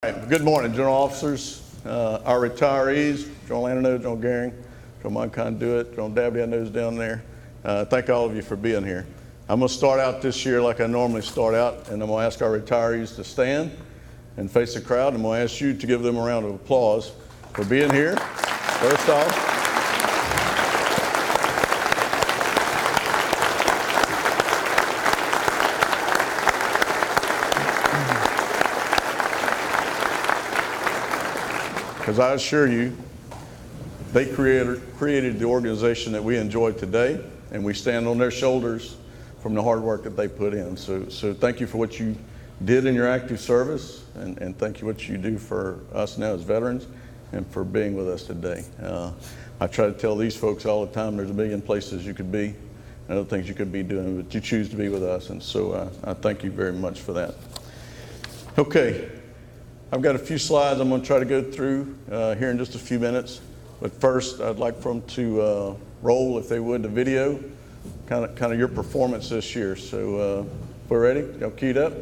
Good morning, General Officers, our retirees, General Landino, General Garing, General Monconduit, General Dabney, I know is down there. Thank all of you for being here. I'm going to start out this year like I normally start out, and I'm going to ask our retirees to stand and face the crowd. I'm going to ask you to give them a round of applause for being here, first off. Because I assure you, they created the organization that we enjoy today, and we stand on their shoulders from the hard work that they put in. So thank you for what you did in your active service, and thank you what you do for us now as veterans, and for being with us today. I try to tell these folks all the time, there's a million places you could be, and other things you could be doing, but you choose to be with us, and so I thank you very much for that. Okay. I've got a few slides I'm going to try to go through here in just a few minutes. But first, I'd like for them to roll, if they would, the video, kind of your performance this year. So if we're ready, y'all keyed up?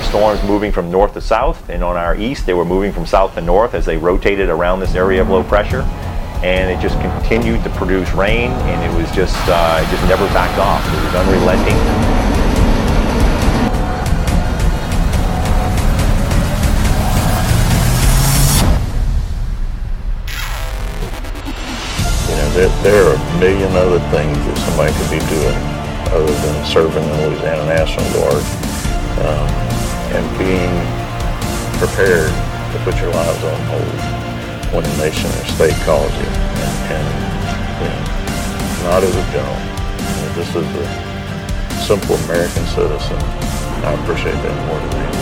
Storms moving from north to south, and on our east they were moving from south to north as they rotated around this area of low pressure, and it just continued to produce rain, and it was just it just never backed off. It was unrelenting. You know, there are a million other things that somebody could be doing other than serving in the Louisiana National Guard. And being prepared to put your lives on hold when a nation or state calls you. And you know, not as a general. You know, this is a simple American citizen. I appreciate that more than anything.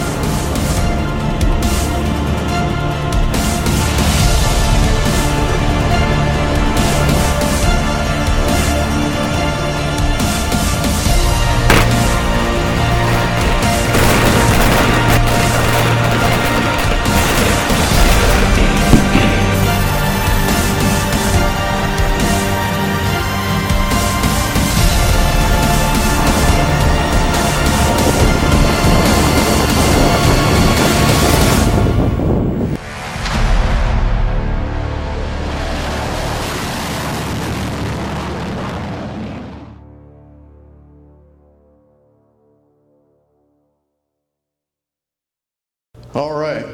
All right.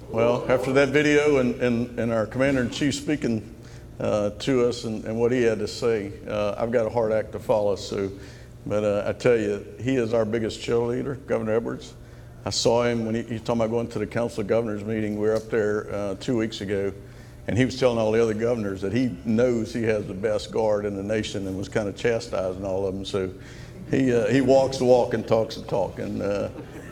Well, after that video and our Commander-in-Chief speaking to us and what he had to say, I've got a hard act to follow. But I tell you, he is our biggest cheerleader, Governor Edwards. I saw him when he was talking about going to the Council of Governors meeting. We were up there 2 weeks ago, And he was telling all the other governors that he knows he has the best guard in the nation, and was kind of chastising all of them. So he walks the walk and talks the talk. And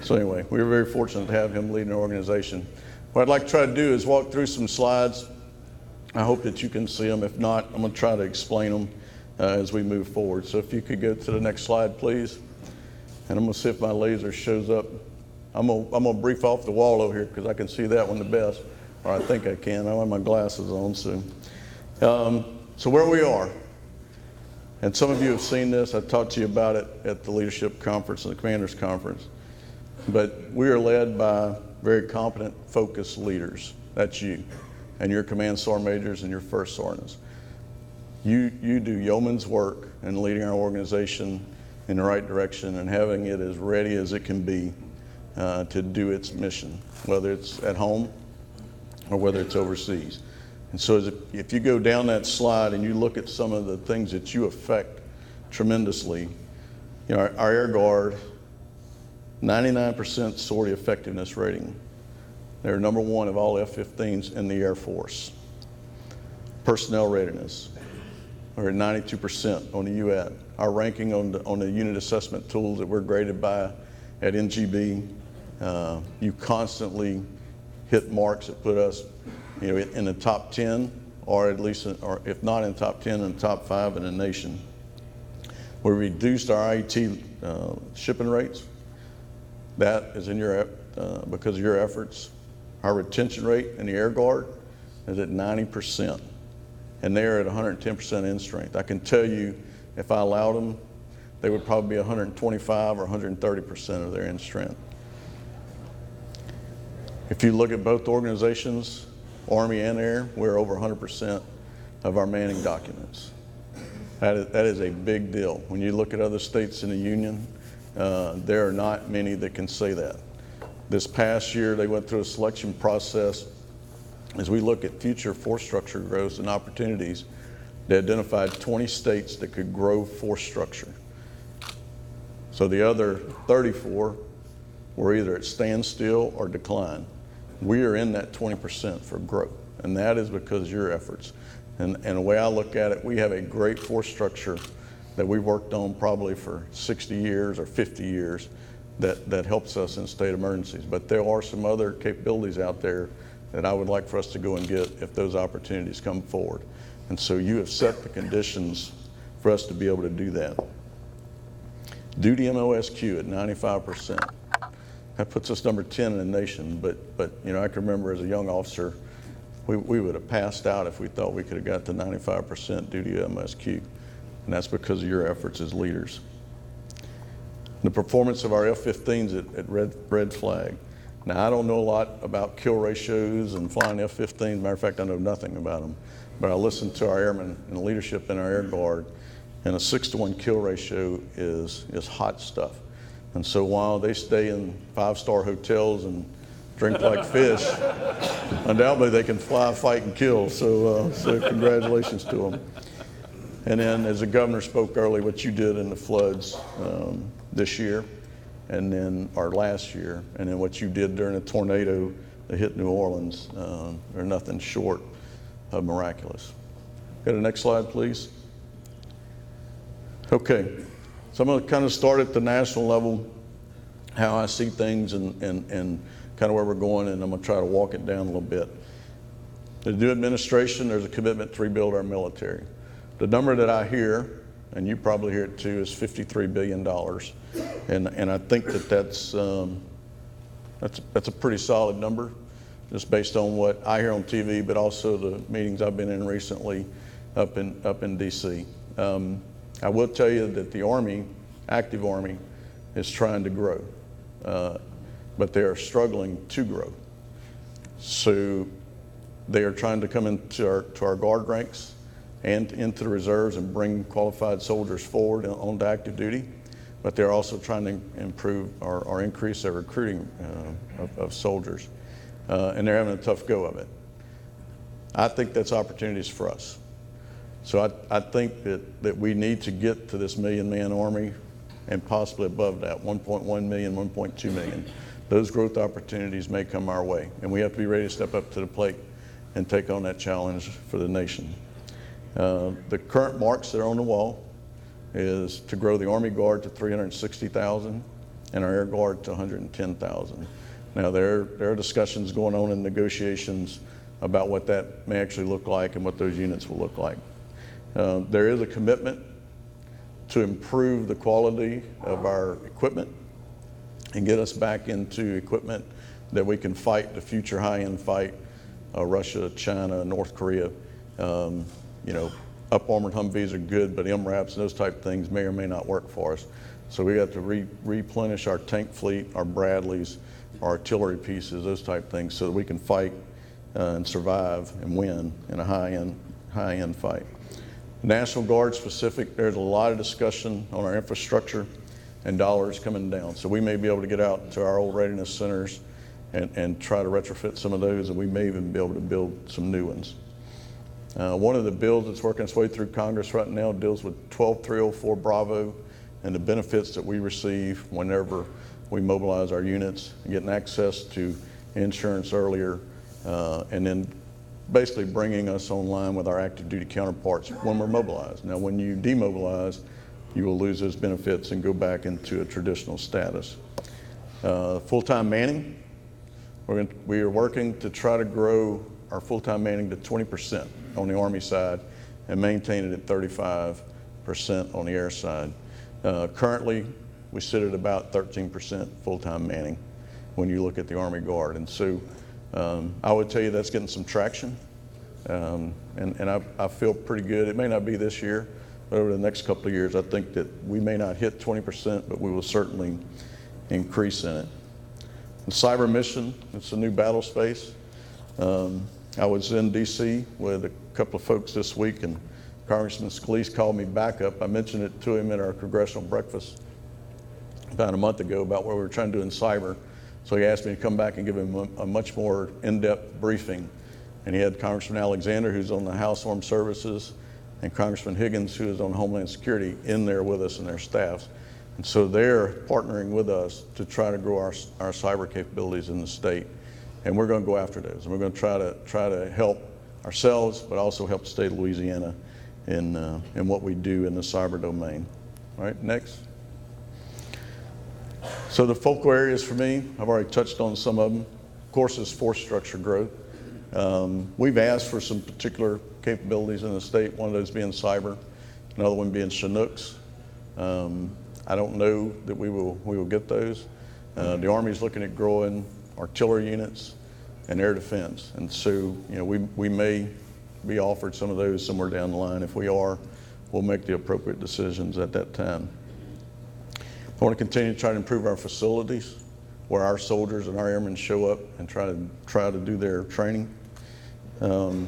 so anyway, we were very fortunate to have him leading the organization. What I'd like to try to do is walk through some slides. I hope that you can see them. If not, I'm going to try to explain them as we move forward. So if you could go to the next slide, please. And I'm going to see if my laser shows up. I'm going to brief off the wall over here because I can see that one the best, or I think I can. I have my glasses on. So where we are, and some of you have seen this. I talked to you about it at the leadership conference and the commanders conference. But we are led by very competent, focused leaders. That's you and your command sergeant majors and your first sergeants. You do yeoman's work in leading our organization in the right direction and having it as ready as it can be to do its mission, whether it's at home or whether it's overseas. And so if you go down that slide and you look at some of the things that you affect tremendously, you know, our Air Guard, 99% sortie effectiveness rating. They're number one of all F-15s in the Air Force. Personnel readiness, we're at 92% on the UAT. Our ranking on the unit assessment tools that we're graded by at NGB, you constantly hit marks that put us, you know, in the top 10, or at least, or if not in the top 10, in the top 5 in the nation. We reduced our IET shipping rates. That is in your because of your efforts. Our retention rate in the Air Guard is at 90%, and they're at 110% end strength. I can tell you, if I allowed them, they would probably be 125 or 130% of their end strength. If you look at both organizations, Army and Air, we're over 100% of our manning documents. That is a big deal. When you look at other states in the Union, there are not many that can say that. This past year, they went through a selection process as we look at future force structure growth and opportunities. They identified 20 states that could grow force structure. So the other 34 were either at standstill or decline. We are in that 20% for growth, and that is because of your efforts. And the way I look at it, we have a great force structure that we've worked on probably for 60 years or 50 years that helps us in state emergencies. But there are some other capabilities out there that I would like for us to go and get if those opportunities come forward. And so you have set the conditions for us to be able to do that. Duty MOSQ at 95%. That puts us number 10 in the nation, but you know, I can remember as a young officer, we would have passed out if we thought we could have got to 95% duty MOSQ. And that's because of your efforts as leaders. The performance of our F-15s at Red Flag. Now, I don't know a lot about kill ratios and flying F-15s. Matter of fact, I know nothing about them. But I listened to our airmen and the leadership in our Air Guard, and a 6-to-1 kill ratio is hot stuff. And so while they stay in 5-star hotels and drink like fish, undoubtedly they can fly, fight, and kill. So congratulations to them. And then, as the governor spoke earlier, what you did in the floods this year, and then our last year, and then what you did during a tornado that hit New Orleans, are nothing short of miraculous. Go to the next slide, please. Okay, so I'm going to kind of start at the national level, how I see things and kind of where we're going, and I'm going to try to walk it down a little bit. The new administration, there's a commitment to rebuild our military. The number that I hear, and you probably hear it too, is $53 billion. And I think that's a pretty solid number, just based on what I hear on TV, but also the meetings I've been in recently up in DC. I will tell you that the Army, active Army, is trying to grow, but they are struggling to grow. So they are trying to come into our guard ranks and into the reserves and bring qualified soldiers forward onto active duty, but they're also trying to improve or increase their recruiting of soldiers, and they're having a tough go of it. I think that's opportunities for us. So I think that we need to get to this 1 million man Army and possibly above that, 1.1 million, 1.2 million. Those growth opportunities may come our way, and we have to be ready to step up to the plate and take on that challenge for the nation. The current marks that are on the wall is to grow the Army Guard to 360,000 and our Air Guard to 110,000. Now there are discussions going on in negotiations about what that may actually look like and what those units will look like. There is a commitment to improve the quality of our equipment and get us back into equipment that we can fight the future high-end fight, Russia, China, North Korea. Up-armored Humvees are good, but MRAPs and those type things may or may not work for us. So we got to replenish our tank fleet, our Bradleys, our artillery pieces, those type things, so that we can fight and survive and win in a high-end fight. National Guard specific, there's a lot of discussion on our infrastructure and dollars coming down. So we may be able to get out to our old readiness centers and try to retrofit some of those, and we may even be able to build some new ones. One of the bills that's working its way through Congress right now deals with 12304 Bravo and the benefits that we receive whenever we mobilize our units, getting access to insurance earlier, and then basically bringing us online with our active duty counterparts when we're mobilized. Now, when you demobilize, you will lose those benefits and go back into a traditional status. Full-time manning, we are working to try to grow our full-time manning to 20% on the Army side and maintain it at 35% on the air side. Currently, we sit at about 13% full-time manning when you look at the Army Guard. And so I would tell you that's getting some traction, and I feel pretty good. It may not be this year, but over the next couple of years, I think that we may not hit 20%, but we will certainly increase in it. The cyber mission, it's a new battle space. I was in DC with a couple of folks this week, and Congressman Scalise called me back up. I mentioned it to him at our congressional breakfast about a month ago about what we were trying to do in cyber. So he asked me to come back and give him a much more in-depth briefing. And he had Congressman Alexander, who's on the House Armed Services, and Congressman Higgins, who is on Homeland Security, in there with us and their staffs. And so they're partnering with us to try to grow our cyber capabilities in the state. And we're going to go after those. And we're going to try to help ourselves, but also help the state of Louisiana in what we do in the cyber domain. All right, next. So the focal areas for me, I've already touched on some of them. Of course, is force structure growth. We've asked for some particular capabilities in the state, one of those being cyber, another one being Chinooks. I don't know that we will get those. The Army's looking at growing artillery units and air defense. And so, we may be offered some of those somewhere down the line. If we are, we'll make the appropriate decisions at that time. I want to continue to try to improve our facilities where our soldiers and our airmen show up and try to do their training. Of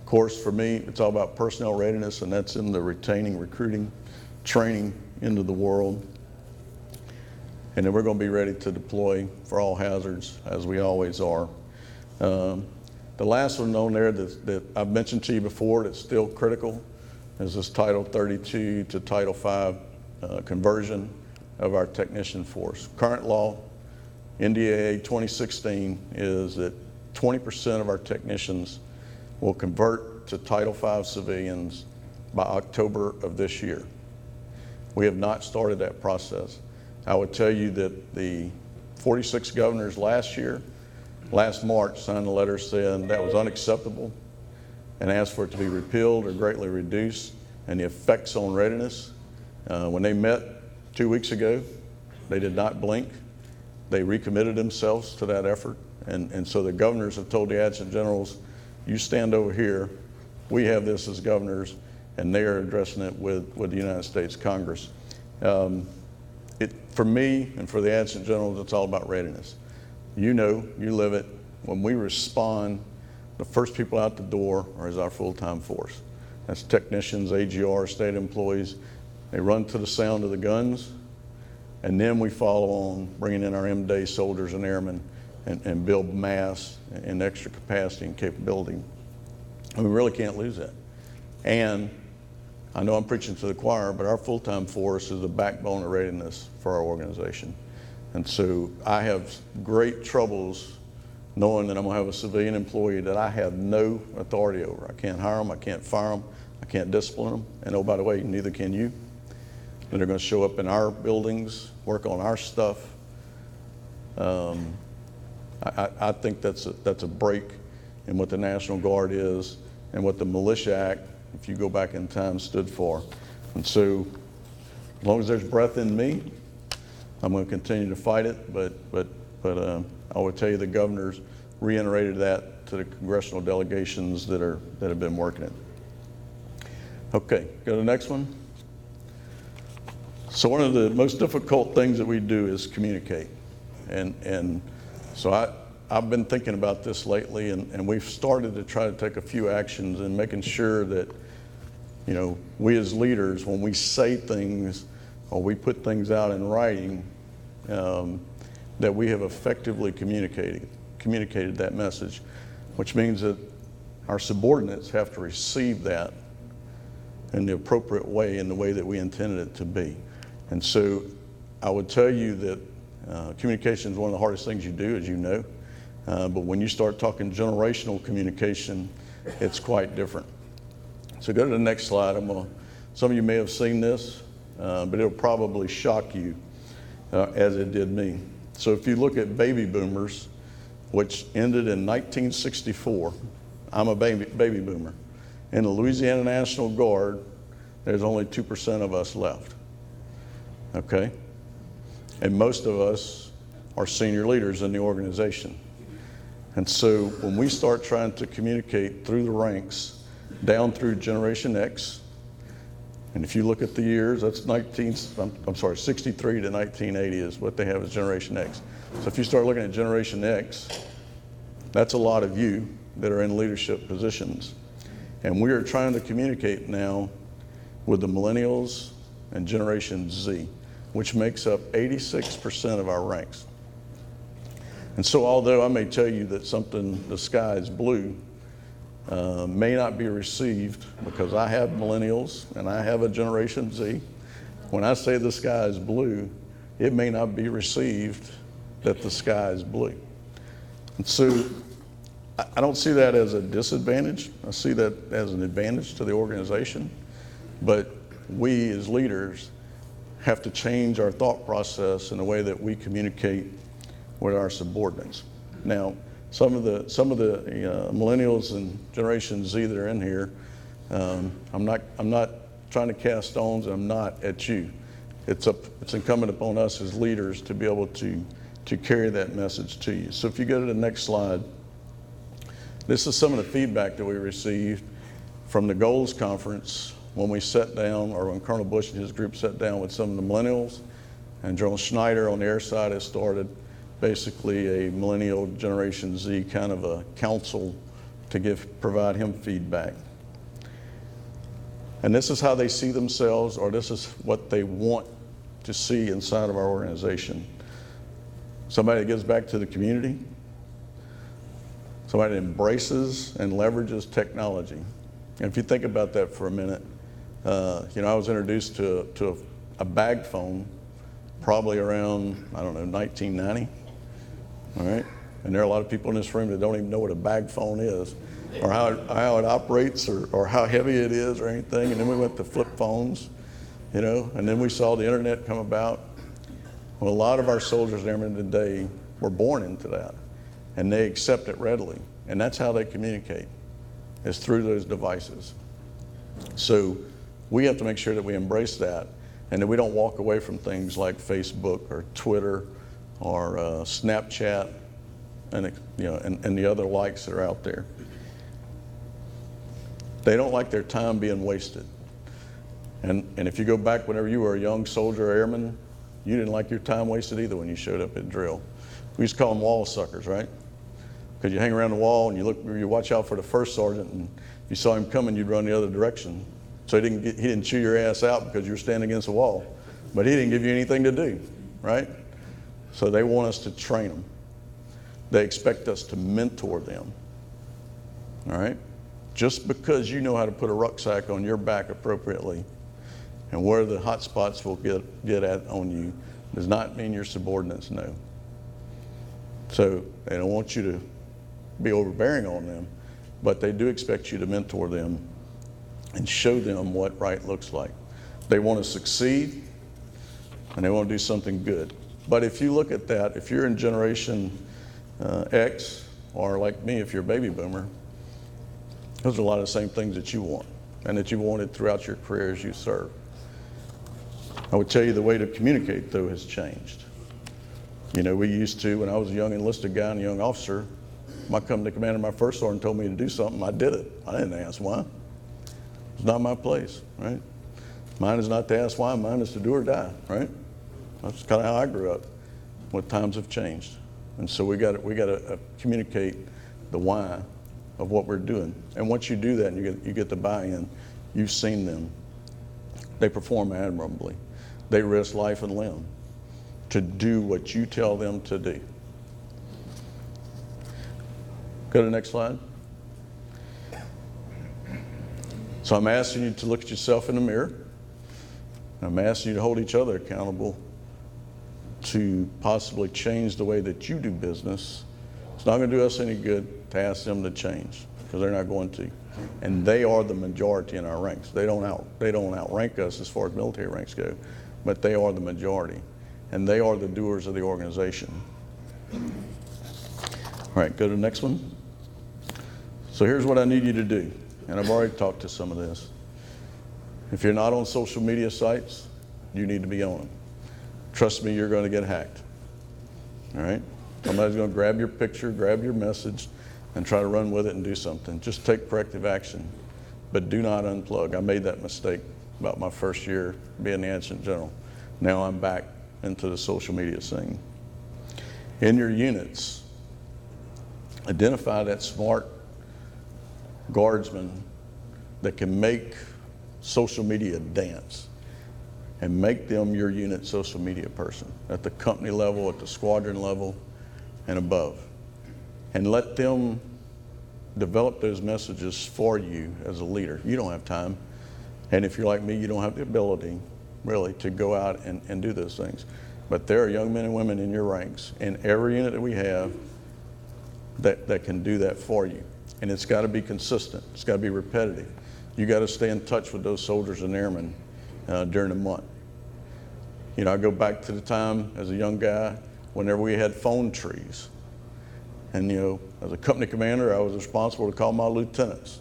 course, for me, it's all about personnel readiness, and that's in the retaining, recruiting, training into the world. And then we're going to be ready to deploy for all hazards, as we always are. The last one on there that I've mentioned to you before that's still critical is this Title 32 to Title 5 conversion of our technician force. Current law, NDAA 2016, is that 20% of our technicians will convert to Title 5 civilians by October of this year. We have not started that process. I would tell you that the 46 governors last March, signed a letter saying that was unacceptable and asked for it to be repealed or greatly reduced, and the effects on readiness. When they met 2 weeks ago, they did not blink. They recommitted themselves to that effort, and so the governors have told the adjutant generals, you stand over here, we have this as governors, and they are addressing it with the United States Congress. For me and for the adjutant generals, it's all about readiness. You live it. When we respond, the first people out the door is our full-time force. That's technicians, AGR, state employees. They run to the sound of the guns, and then we follow on bringing in our M-Day soldiers and airmen and build mass and extra capacity and capability. And we really can't lose that. And I know I'm preaching to the choir, but our full-time force is the backbone of readiness for our organization. And so I have great troubles knowing that I'm gonna have a civilian employee that I have no authority over. I can't hire them, I can't fire them, I can't discipline them, and oh, by the way, neither can you. And they're gonna show up in our buildings, work on our stuff. I think that's a break in what the National Guard is and what the Militia Act, if you go back in time, stood for. And so, as long as there's breath in me, I'm going to continue to fight it. But I would tell you the governor's reiterated that to the congressional delegations that have been working it. Okay, go to the next one. So one of the most difficult things that we do is communicate, and so I've been thinking about this lately, and we've started to try to take a few actions in making sure that, you know, we as leaders, when we say things or we put things out in writing, that we have effectively communicated that message, which means that our subordinates have to receive that in the appropriate way, in the way that we intended it to be. And so I would tell you that communication is one of the hardest things you do, as you know. But when you start talking generational communication, it's quite different. So go to the next slide. Some of you may have seen this, but it'll probably shock you as it did me. So if you look at baby boomers, which ended in 1964, I'm a baby boomer. In the Louisiana National Guard, there's only 2% of us left, okay? And most of us are senior leaders in the organization. And so when we start trying to communicate through the ranks, down through Generation X, and if you look at the years, that's 63 to 1980 is what they have as Generation X. So if you start looking at Generation X, that's a lot of you that are in leadership positions. And we are trying to communicate now with the millennials and Generation Z, which makes up 86% of our ranks. And so although I may tell you that the sky is blue, may not be received, because I have millennials and I have a Generation Z. When I say the sky is blue, it may not be received that the sky is blue. And so I don't see that as a disadvantage. I see that as an advantage to the organization. But we as leaders have to change our thought process in the way that we communicate with our subordinates. Now, some of the millennials and Generation Z that are in here, I'm not trying to cast stones, and I'm not at you. It's incumbent upon us as leaders to be able to carry that message to you. So if you go to the next slide, this is some of the feedback that we received from the Goals Conference when we sat down, or when Colonel Bush and his group sat down with some of the millennials, and General Schneider on the air side has started basically a millennial Generation Z kind of a council to provide him feedback. And this is how they see themselves, or this is what they want to see inside of our organization. Somebody that gives back to the community, somebody that embraces and leverages technology. And if you think about that for a minute, I was introduced to a bag phone probably around, 1990, all right? And there are a lot of people in this room that don't even know what a bag phone is, or how it operates, or how heavy it is, or anything. And then we went to flip phones, and then we saw the internet come about. Well, a lot of our soldiers and airmen today were born into that, and they accept it readily. And that's how they communicate, is through those devices. So we have to make sure that we embrace that, and that we don't walk away from things like Facebook or Twitter or Snapchat and the other likes that are out there. They don't like their time being wasted. And if you go back whenever you were a young soldier or airman, you didn't like your time wasted either when you showed up at drill. We used to call them wall suckers, right? Because you hang around the wall and you watch out for the first sergeant, and if you saw him coming, you'd run the other direction. So he didn't chew your ass out because you were standing against the wall, but he didn't give you anything to do, right? So they want us to train them. They expect us to mentor them, all right? Just because you know how to put a rucksack on your back appropriately and where the hot spots will get at on you does not mean your subordinates know. So they don't want you to be overbearing on them, but they do expect you to mentor them and show them what right looks like. They want to succeed and they want to do something good. But if you look at that, if you're in Generation X, or like me, if you're a baby boomer, those are a lot of the same things that you want and that you wanted throughout your career as you serve. I would tell you the way to communicate, though, has changed. You know, we used to, when I was a young enlisted guy and a young officer, my company commander, my first sergeant, told me to do something, I did it. I didn't ask why. It's not my place, right? Mine is not to ask why, mine is to do or die, right? That's kind of how I grew up. What times have changed. And so we got to communicate the why of what we're doing. And once you do that and you get the buy-in, you've seen them. They perform admirably. They risk life and limb to do what you tell them to do. Go to the next slide. So I'm asking you to look at yourself in the mirror. I'm asking you to hold each other accountable to possibly change the way that you do business. It's not going to do us any good to ask them to change, because they're not going to. And they are the majority in our ranks. They don't outrank us as far as military ranks go, but they are the majority. And they are the doers of the organization. All right, go to the next one. So here's what I need you to do. And I've already talked to some of this. If you're not on social media sites, you need to be on them. Trust me, you're going to get hacked. All right? Somebody's going to grab your picture, grab your message, and try to run with it and do something. Just take corrective action, but do not unplug. I made that mistake about my first year being the adjutant general. Now I'm back into the social media scene. In your units, identify that smart guardsman that can make social media dance, and make them your unit social media person at the company level, at the squadron level, and above. And let them develop those messages for you as a leader. You don't have time. And if you're like me, you don't have the ability, really, to go out and do those things. But there are young men and women in your ranks, in every unit that we have, that can do that for you. And it's got to be consistent. It's got to be repetitive. You got to stay in touch with those soldiers and airmen during the month. You know, I go back to the time as a young guy whenever we had phone trees. And, you know, as a company commander, I was responsible to call my lieutenants,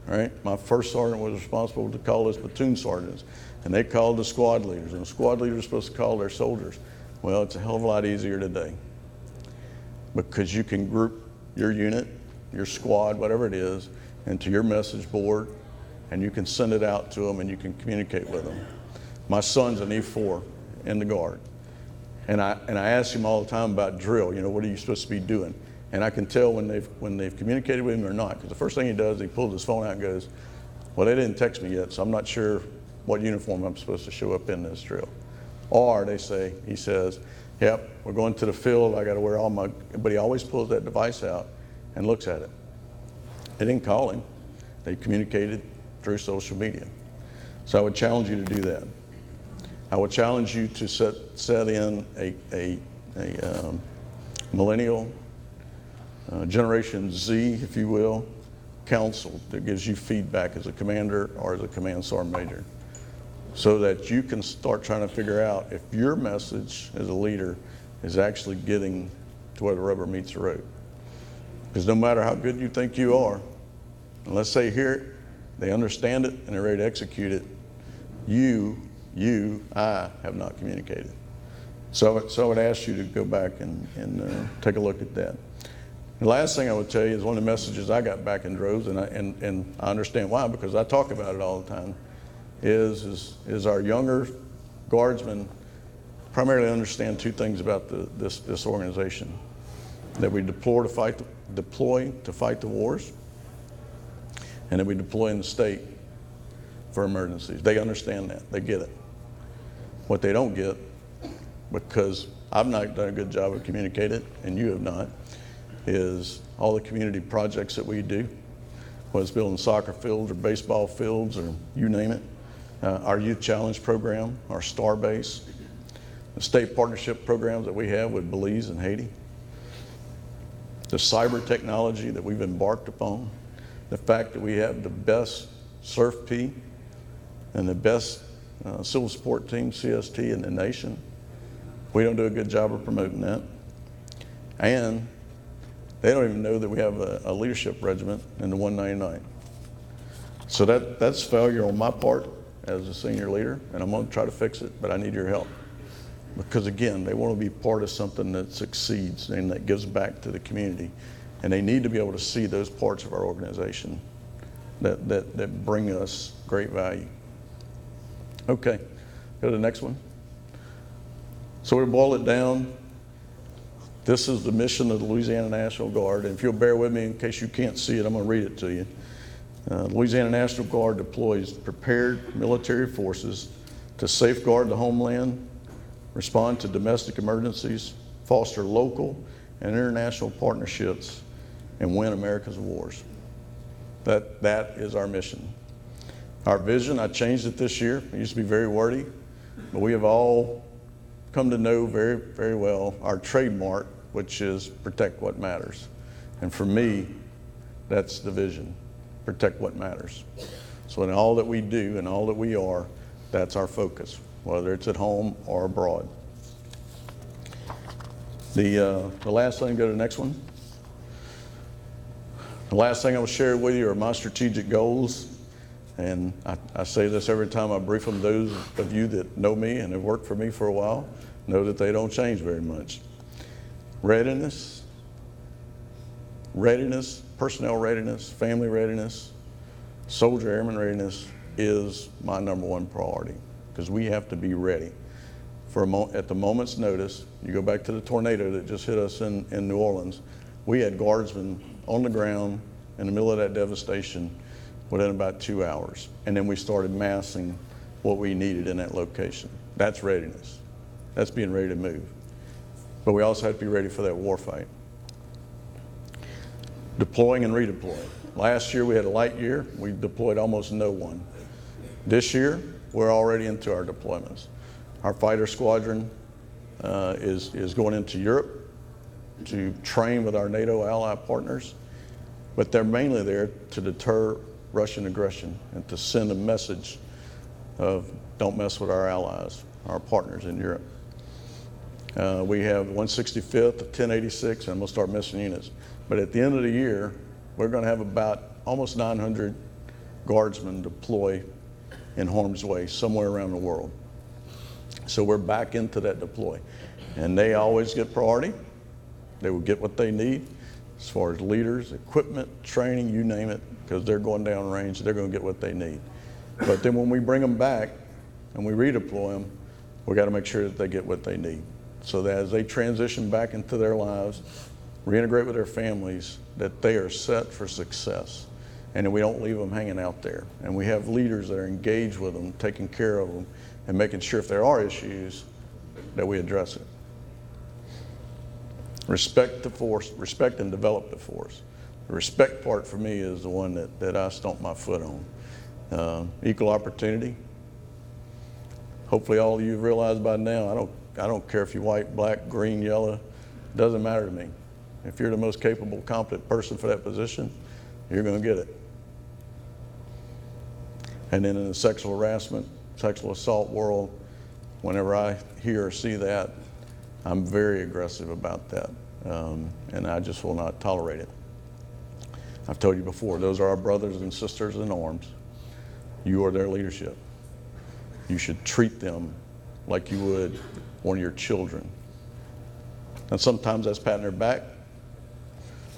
right? My first sergeant was responsible to call his platoon sergeants, and they called the squad leaders, and the squad leaders were supposed to call their soldiers. Well, it's a hell of a lot easier today, because you can group your unit, your squad, whatever it is, into your message board, and you can send it out to them and you can communicate with them. My son's an E4 in the Guard, and I ask him all the time about drill. You know, what are you supposed to be doing? And I can tell when they've communicated with him or not, because the first thing he does, he pulls his phone out and goes, well, they didn't text me yet, so I'm not sure what uniform I'm supposed to show up in this drill. Or he says, yep, we're going to the field, I got to wear all my, but he always pulls that device out and looks at it. They didn't call him. They communicated through social media. So I would challenge you to do that. I would challenge you to set in a millennial, Generation Z, if you will, council that gives you feedback as a commander or as a command sergeant major, so that you can start trying to figure out if your message as a leader is actually getting to where the rubber meets the road. Because no matter how good you think you are, unless they hear it, they understand it, and they're ready to execute it, I have not communicated. So I would ask you to go back and take a look at that. The last thing I would tell you is one of the messages I got back in droves, and I understand why, because I talk about it all the time, is our younger guardsmen primarily understand two things about this organization: that we deploy to fight the wars, and that we deploy in the state for emergencies. They understand that. They get it. What they don't get, because I've not done a good job of communicating it, and you have not, is all the community projects that we do, whether it's building soccer fields or baseball fields or you name it, our Youth Challenge program, our Star Base, the state partnership programs that we have with Belize and Haiti. the cyber technology that we've embarked upon, the fact that we have the best SURF-P and the best civil support team, CST, in the nation. We don't do a good job of promoting that. And they don't even know that we have a leadership regiment in the 199. So that's failure on my part as a senior leader, and I'm going to try to fix it, but I need your help. Because again, they want to be part of something that succeeds and that gives back to the community. And they need to be able to see those parts of our organization that bring us great value. Okay, go to the next one. So we boil it down. This is the mission of the Louisiana National Guard. And if you'll bear with me in case you can't see it, I'm going to read it to you. Louisiana National Guard deploys prepared military forces to safeguard the homeland, respond to domestic emergencies, foster local and international partnerships, and win America's wars. That is our mission. Our vision, I changed it this year. It used to be very wordy, but we have all come to know very, very well our trademark, which is protect what matters. And for me, that's the vision, protect what matters. So in all that we do and all that we are, that's our focus, whether it's at home or abroad. The last thing, go to the next one. The last thing I will share with you are my strategic goals. And I say this every time I brief them. Those of you that know me and have worked for me for a while know that they don't change very much. Readiness, personnel readiness, family readiness, soldier airman readiness is my #1 priority, because we have to be ready. At the moment's notice, you go back to the tornado that just hit us in New Orleans, we had guardsmen on the ground in the middle of that devastation within about 2 hours. And then we started massing what we needed in that location. That's readiness. That's being ready to move. But we also have to be ready for that war fight. Deploying and redeploying. Last year we had a light year. We deployed almost no one. This year, we're already into our deployments. Our fighter squadron is going into Europe to train with our NATO ally partners, but they're mainly there to deter Russian aggression and to send a message of don't mess with our allies, our partners in Europe. We have 165th, 1086, and I'm going to start missing units. But at the end of the year, we're going to have about almost 900 guardsmen deploy in harm's way somewhere around the world. So we're back into that deploy. And they always get priority. They will get what they need as far as leaders, equipment, training, you name it, because they're going down range, they're going to get what they need. But then when we bring them back and we redeploy them, we got to make sure that they get what they need, so that as they transition back into their lives, reintegrate with their families, that they are set for success. And then we don't leave them hanging out there. And we have leaders that are engaged with them, taking care of them, and making sure if there are issues, that we address it. Respect the force, respect and develop the force. The respect part for me is the one that I stomp my foot on. Equal opportunity. Hopefully all of you have realized by now, I don't care if you're white, black, green, yellow, it doesn't matter to me. If you're the most capable, competent person for that position, you're going to get it. And then in the sexual harassment, sexual assault world, whenever I hear or see that, I'm very aggressive about that, and I just will not tolerate it. I've told you before, those are our brothers and sisters in arms. You are their leadership. You should treat them like you would one of your children. And sometimes that's patting their back.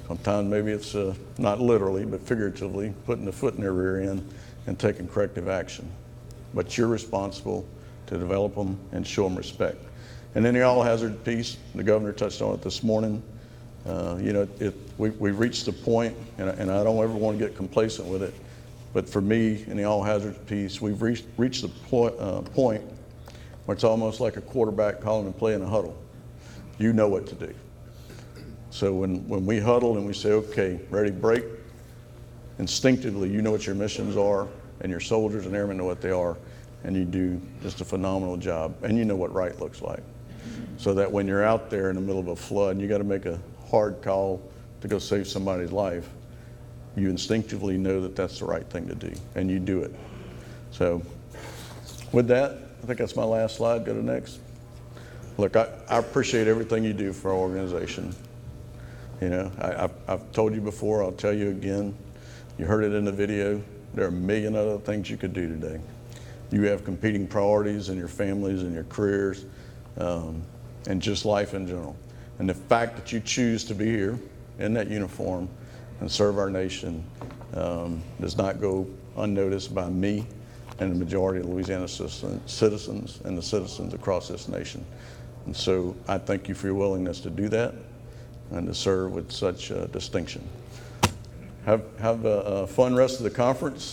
Sometimes maybe it's not literally, but figuratively, putting the foot in their rear end and taking corrective action. But you're responsible to develop them and show them respect. And then the all-hazard piece, the governor touched on it this morning. We've reached the point, and I don't ever want to get complacent with it, but for me, in the all-hazard piece, we've reached the point where it's almost like a quarterback calling and playing a huddle. You know what to do. So when we huddle and we say, okay, ready, break, instinctively you know what your missions are, and your soldiers and airmen know what they are, and you do just a phenomenal job, and you know what right looks like. So that when you're out there in the middle of a flood and you got to make a hard call to go save somebody's life, you instinctively know that that's the right thing to do, and you do it. So with that, I think that's my last slide. Go to next. Look, I appreciate everything you do for our organization. You know, I've told you before, I'll tell you again. You heard it in the video. There are a million other things you could do today. You have competing priorities in your families and your careers, and just life in general. And the fact that you choose to be here in that uniform and serve our nation does not go unnoticed by me and the majority of Louisiana citizens and the citizens across this nation. And so I thank you for your willingness to do that and to serve with such distinction. Have a fun rest of the conference.